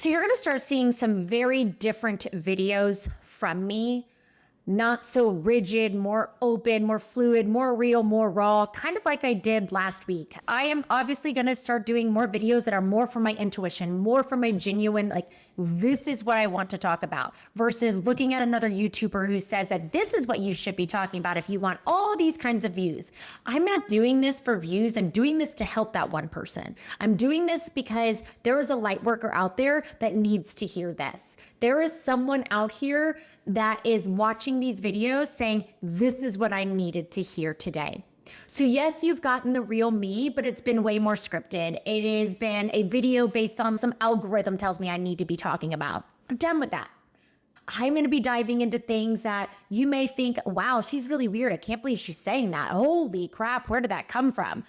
So you're going to start seeing some very different videos from me. Not so rigid, more open, more fluid, more real, more raw, kind of like I did last week. I am obviously going to start doing more videos that are more from my intuition, more from my genuine, like, this is what I want to talk about, versus looking at another YouTuber who says that this is what you should be talking about if you want all these kinds of views. I'm not doing this for views. I'm doing this to help that one person. I'm doing this because there is a light worker out there that needs to hear this. There is someone out here that is watching these videos saying, this is what I needed to hear today. So yes, you've gotten the real me, but it's been way more scripted. It has been a video based on some algorithm tells me I need to be talking about. I'm done with that. I'm going to be diving into things that you may think, wow, she's really weird. I can't believe she's saying that. Holy crap, where did that come from?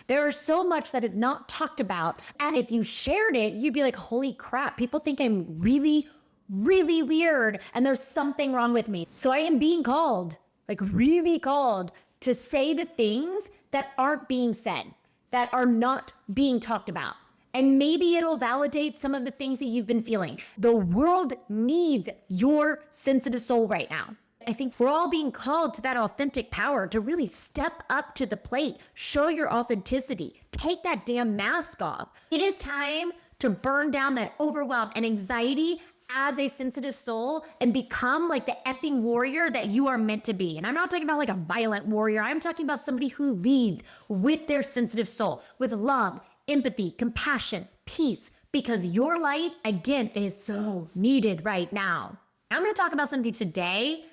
There is so much that is not talked about. And if you shared it, you'd be like, holy crap, people think I'm really weird and there's something wrong with me. So I am being called, like really called, to say the things that aren't being said, that are not being talked about. And maybe it'll validate some of the things that you've been feeling. The world needs your sensitive soul right now. I think we're all being called to that authentic power to really step up to the plate, show your authenticity, take that damn mask off. It is time to burn down that overwhelm and anxiety as a sensitive soul and become like the effing warrior that you are meant to be. And I'm not talking about like a violent warrior. I'm talking about somebody who leads with their sensitive soul, with love, empathy, compassion, peace, because your light, again, is so needed right now. I'm going to talk about something today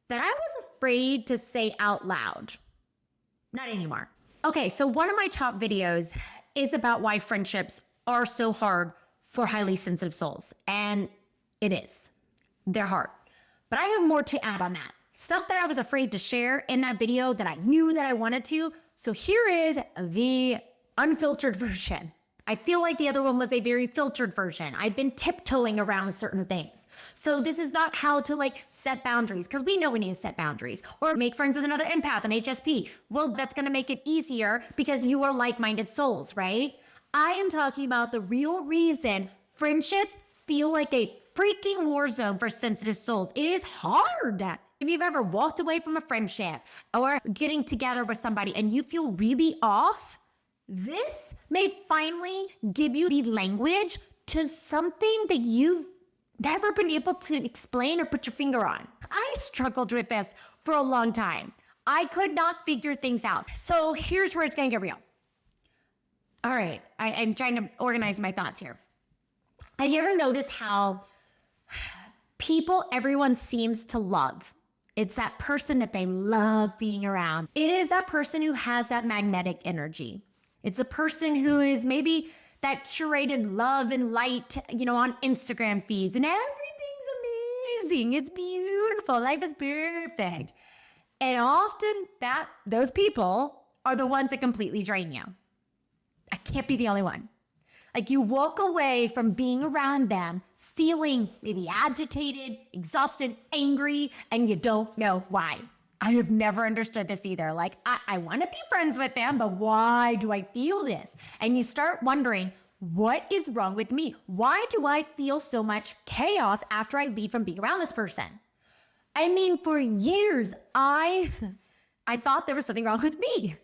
that I was afraid to say out loud. Not anymore. Okay, so one of my top videos is about why friendships are so hard for highly sensitive souls. And it is. They're hard. But I have more to add on that. Stuff that I was afraid to share in that video that I knew that I wanted to. So here is the unfiltered version. I feel like the other one was a very filtered version. I've been tiptoeing around certain things. So this is not how to like set boundaries, because we know we need to set boundaries, or make friends with another empath, an HSP. Well, that's going to make it easier because you are like-minded souls, right? I am talking about the real reason friendships feel like a freaking war zone for sensitive souls. It is hard. If you've ever walked away from a friendship or getting together with somebody and you feel really off, this may finally give you the language to something that you've never been able to explain or put your finger on. I struggled with this for a long time. I could not figure things out. So here's where it's going to get real. All right, I'm trying to organize my thoughts here. Have you ever noticed how people everyone seems to love? It's that person that they love being around. It is that person who has that magnetic energy. It's a person who is maybe that curated love and light, on Instagram feeds, and everything's amazing. It's beautiful. Life is perfect. And often those people are the ones that completely drain you. I can't be the only one. Like, you walk away from being around them feeling maybe agitated, exhausted, angry, and you don't know why. I have never understood this either. Like, I want to be friends with them, but why do I feel this? And you start wondering, what is wrong with me? Why do I feel so much chaos after I leave from being around this person? I mean, for years, I thought there was something wrong with me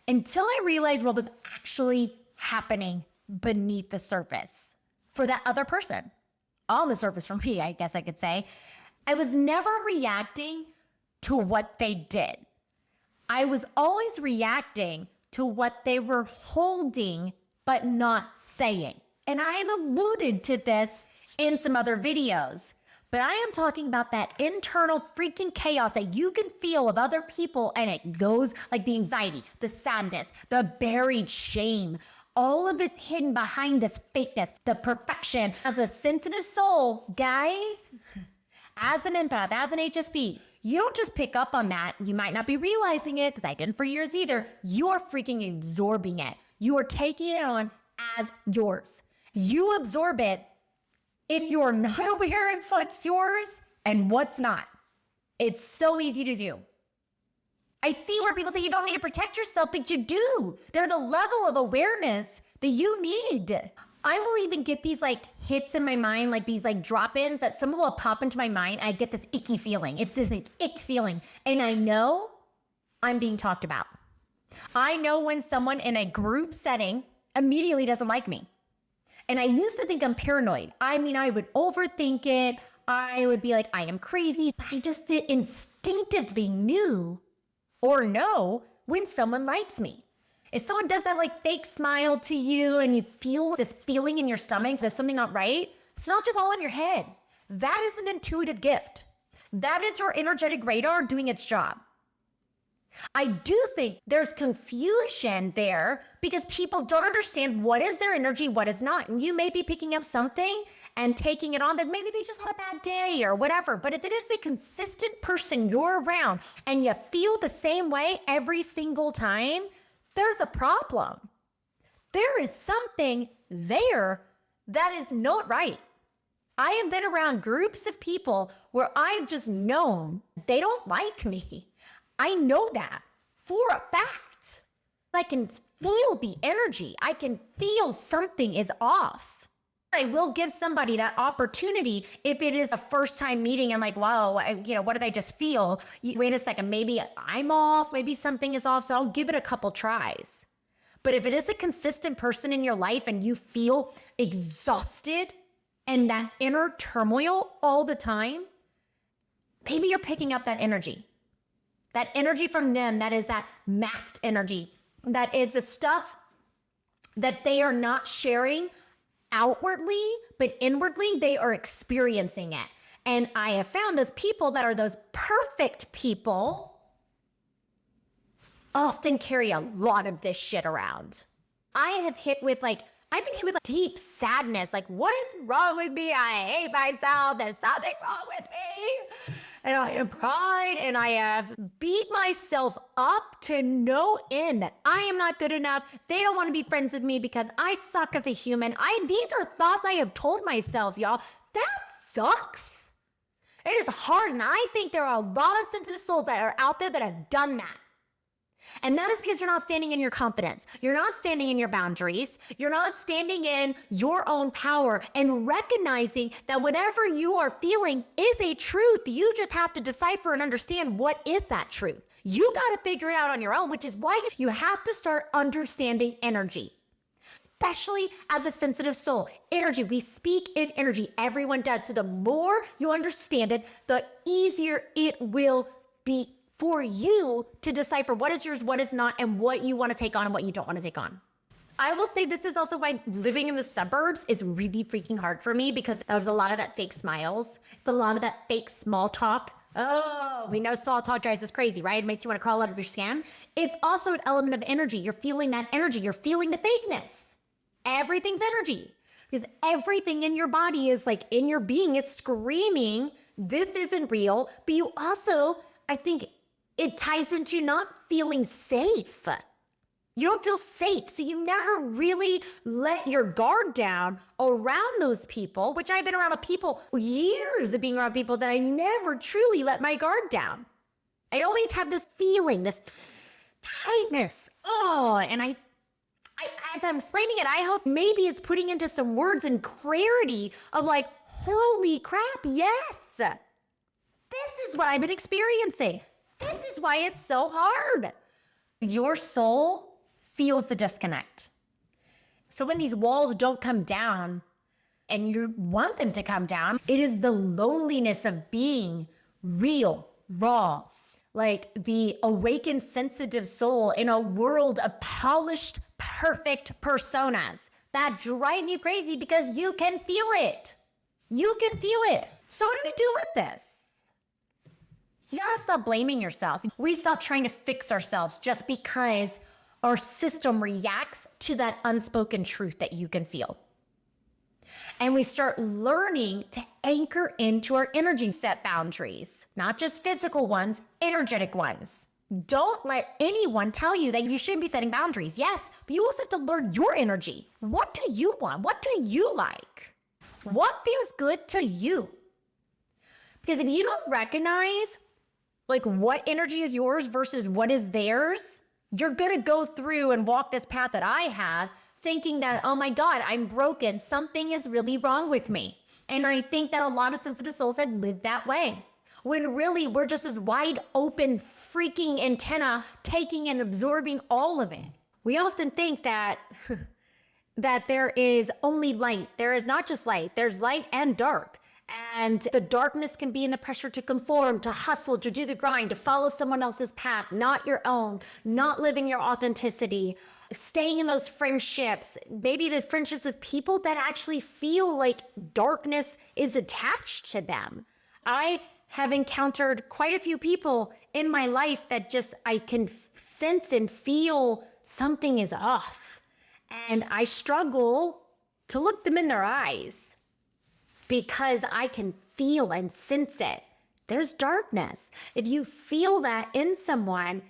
until I realized what was actually happening beneath the surface for that other person. On the surface for me, I guess I could say. I was never reacting to what they did. I was always reacting to what they were holding but not saying. And I have alluded to this in some other videos, but I am talking about that internal freaking chaos that you can feel of other people, and it goes like the anxiety, the sadness, the buried shame. All of it's hidden behind this fakeness, the perfection. As a sensitive soul, guys, as an empath, as an HSP, you don't just pick up on that. You might not be realizing it, because I didn't for years either. You are freaking absorbing it. You are taking it on as yours. You absorb it if you're not aware of what's yours and what's not. It's so easy to do. I see where people say you don't need to protect yourself, but you do. There's a level of awareness that you need. I will even get these like hits in my mind, like these like drop-ins that someone will pop into my mind. I get this icky feeling. It's this like ick feeling. And I know I'm being talked about. I know when someone in a group setting immediately doesn't like me. And I used to think I'm paranoid. I mean, I would overthink it. I would be like, I am crazy. But I just instinctively knew or know when someone likes me. If someone does that like fake smile to you and you feel this feeling in your stomach, there's something not right, it's not just all in your head. That is an intuitive gift. That is your energetic radar doing its job. I do think there's confusion there because people don't understand what is their energy, what is not. And you may be picking up something and taking it on that maybe they just had a bad day or whatever. But if it is a consistent person you're around and you feel the same way every single time, there's a problem. There is something there that is not right. I have been around groups of people where I've just known they don't like me. I know that for a fact. I can feel the energy. I can feel something is off. I will give somebody that opportunity if it is a first time meeting. I'm like, wow, what did I just feel? Wait a second, maybe I'm off, maybe something is off. So I'll give it a couple tries. But if it is a consistent person in your life and you feel exhausted and that inner turmoil all the time, maybe you're picking up that energy. That energy from them, that is that masked energy. That is the stuff that they are not sharing outwardly, but inwardly they are experiencing it. And I have found those people that are those perfect people often carry a lot of this shit around. I've been hit with deep sadness. Like, what is wrong with me? I hate myself. There's something wrong with me. And I have cried and I have beat myself up to no end that I am not good enough. They don't want to be friends with me because I suck as a human. These are thoughts I have told myself, y'all. That sucks. It is hard. And I think there are a lot of sensitive souls that are out there that have done that. And that is because you're not standing in your confidence. You're not standing in your boundaries. You're not standing in your own power and recognizing that whatever you are feeling is a truth. You just have to decipher and understand what is that truth. You got to figure it out on your own, which is why you have to start understanding energy, especially as a sensitive soul. Energy, we speak in energy. Everyone does. So the more you understand it, the easier it will be for you to decipher what is yours, what is not, and what you want to take on and what you don't want to take on. I will say this is also why living in the suburbs is really freaking hard for me because there's a lot of that fake smiles. It's a lot of that fake small talk. Oh, we know small talk drives us crazy, right? It makes you want to crawl out of your skin. It's also an element of energy. You're feeling that energy. You're feeling the fakeness. Everything's energy because everything in your body is like in your being is screaming, this isn't real. But you also, I think, it ties into not feeling safe. You don't feel safe, so you never really let your guard down around those people, which I've been around years of being around people that I never truly let my guard down. I always have this feeling, this tightness. And I as I'm explaining it, I hope maybe it's putting into some words and clarity of like, holy crap, yes. This is what I've been experiencing. This is why it's so hard. Your soul feels the disconnect. So when these walls don't come down and you want them to come down, it is the loneliness of being real, raw, like the awakened, sensitive soul in a world of polished, perfect personas that drive you crazy because you can feel it. You can feel it. So what do we do with this? You gotta stop blaming yourself. We stop trying to fix ourselves just because our system reacts to that unspoken truth that you can feel. And we start learning to anchor into our energy, set boundaries, not just physical ones, energetic ones. Don't let anyone tell you that you shouldn't be setting boundaries. Yes, but you also have to learn your energy. What do you want? What do you like? What feels good to you? Because if you don't recognize like what energy is yours versus what is theirs, you're going to go through and walk this path that I have thinking that, oh my God, I'm broken. Something is really wrong with me. And I think that a lot of sensitive souls have lived that way. When really we're just this wide open freaking antenna taking and absorbing all of it. We often think that that there is only light. There is not just light. There's light and dark. And the darkness can be in the pressure to conform, to hustle, to do the grind, to follow someone else's path, not your own, not living your authenticity, staying in those friendships, maybe the friendships with people that actually feel like darkness is attached to them. I have encountered quite a few people in my life that just I can sense and feel something is off. And I struggle to look them in their eyes because I can feel and sense it. There's darkness. If you feel that in someone,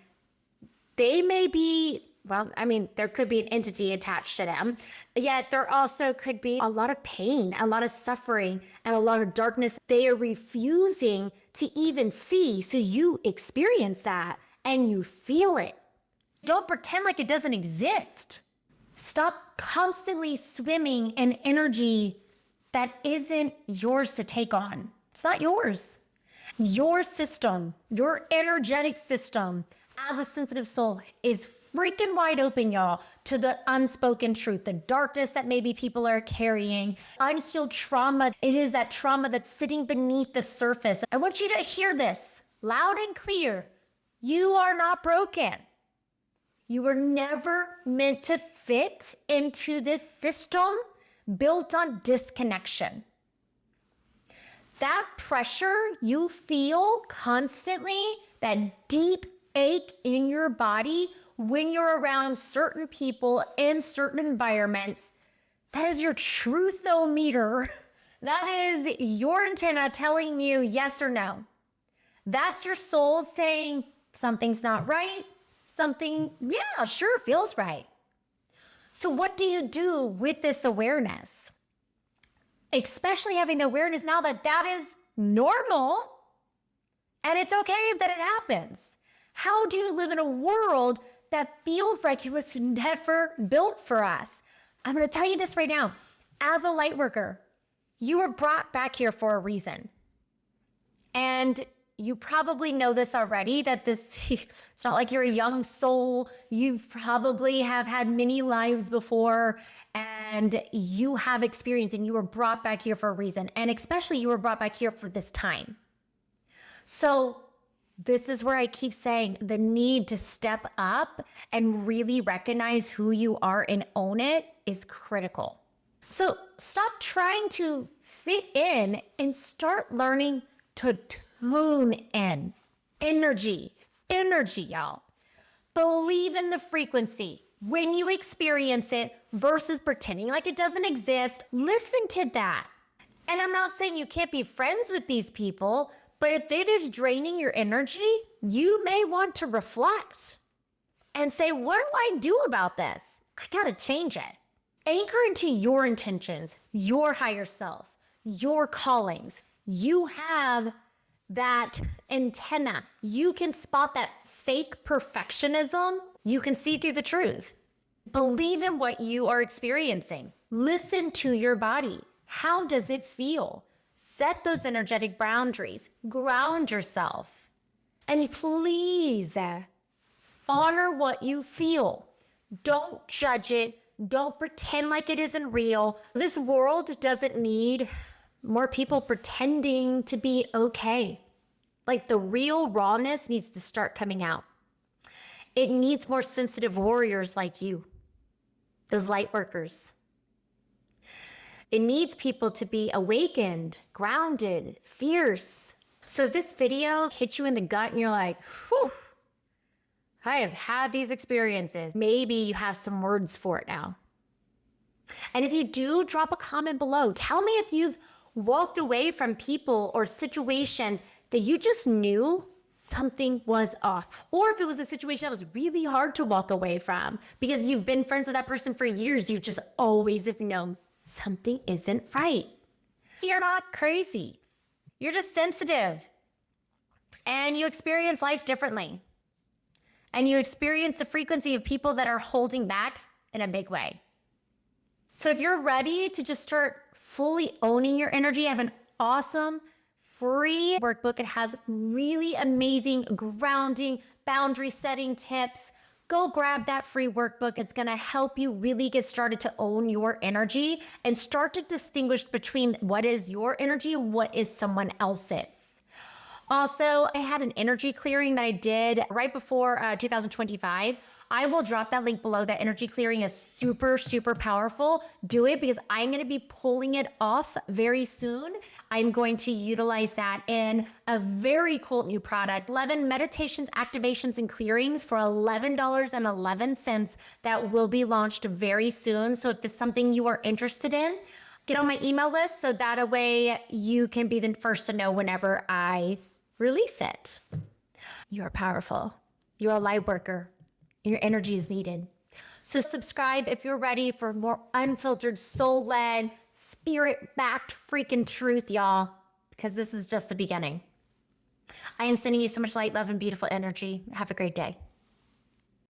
they may be, well, I mean, there could be an entity attached to them, yet there also could be a lot of pain, a lot of suffering, and a lot of darkness they are refusing to even see. So you experience that and you feel it. Don't pretend like it doesn't exist. Stop constantly swimming in energy that isn't yours to take on. It's not yours. Your system, your energetic system as a sensitive soul is freaking wide open, y'all, to the unspoken truth, the darkness that maybe people are carrying, unhealed trauma. It is that trauma that's sitting beneath the surface. I want you to hear this loud and clear. You are not broken. You were never meant to fit into this system built on disconnection. That pressure you feel constantly, that deep ache in your body when you're around certain people in certain environments, that is your truthometer. That is your antenna telling you yes or no. That's your soul saying something's not right. Something, yeah, sure feels right. So what do you do with this awareness? Especially having the awareness now that that is normal and it's okay that it happens. How do you live in a world that feels like it was never built for us? I'm going to tell you this right now. As a light worker, you were brought back here for a reason. And you probably know this already, that it's not like you're a young soul. You probably have had many lives before and you have experience and you were brought back here for a reason. And especially you were brought back here for this time. So this is where I keep saying the need to step up and really recognize who you are and own it is critical. So stop trying to fit in and start learning to tune in. Energy, y'all. Believe in the frequency when you experience it versus pretending like it doesn't exist. Listen to that. And I'm not saying you can't be friends with these people, but if it is draining your energy, you may want to reflect and say, what do I do about this? I gotta change it. Anchor into your intentions, your higher self, your callings. You have that antenna. You can spot that fake perfectionism. You can see through the truth. Believe in what you are experiencing. Listen to your body. How does it feel? Set those energetic boundaries. Ground yourself. And please honor what you feel. Don't judge it. Don't pretend like it isn't real. This world doesn't need more people pretending to be okay. Like the real rawness needs to start coming out. It needs more sensitive warriors like you, those light workers. It needs people to be awakened, grounded, fierce. So if this video hits you in the gut and you're like, whew, I have had these experiences, maybe you have some words for it now. And if you do, drop a comment below. Tell me if you've walked away from people or situations that you just knew something was off. Or if it was a situation that was really hard to walk away from because you've been friends with that person for years, you just always have known something isn't right. You're not crazy. You're just sensitive. And you experience life differently. And you experience the frequency of people that are holding back in a big way. So if you're ready to just start fully owning your energy, I have an awesome free workbook. It has really amazing grounding, boundary setting tips. Go grab that free workbook. It's going to help you really get started to own your energy and start to distinguish between what is your energy and what is someone else's. Also, I had an energy clearing that I did right before 2025. I will drop that link below. That energy clearing is super, super powerful. Do it because I'm going to be pulling it off very soon. I'm going to utilize that in a very cool new product, 11 meditations, activations, and clearings for $11.11 that will be launched very soon. So if this is something you are interested in, get on my email list so that way you can be the first to know whenever I release it. You are powerful. You're a light worker. Your energy is needed. So subscribe if you're ready for more unfiltered, soul-led, spirit-backed freaking truth, y'all, because this is just the beginning. I am sending you so much light, love, and beautiful energy. Have a great day.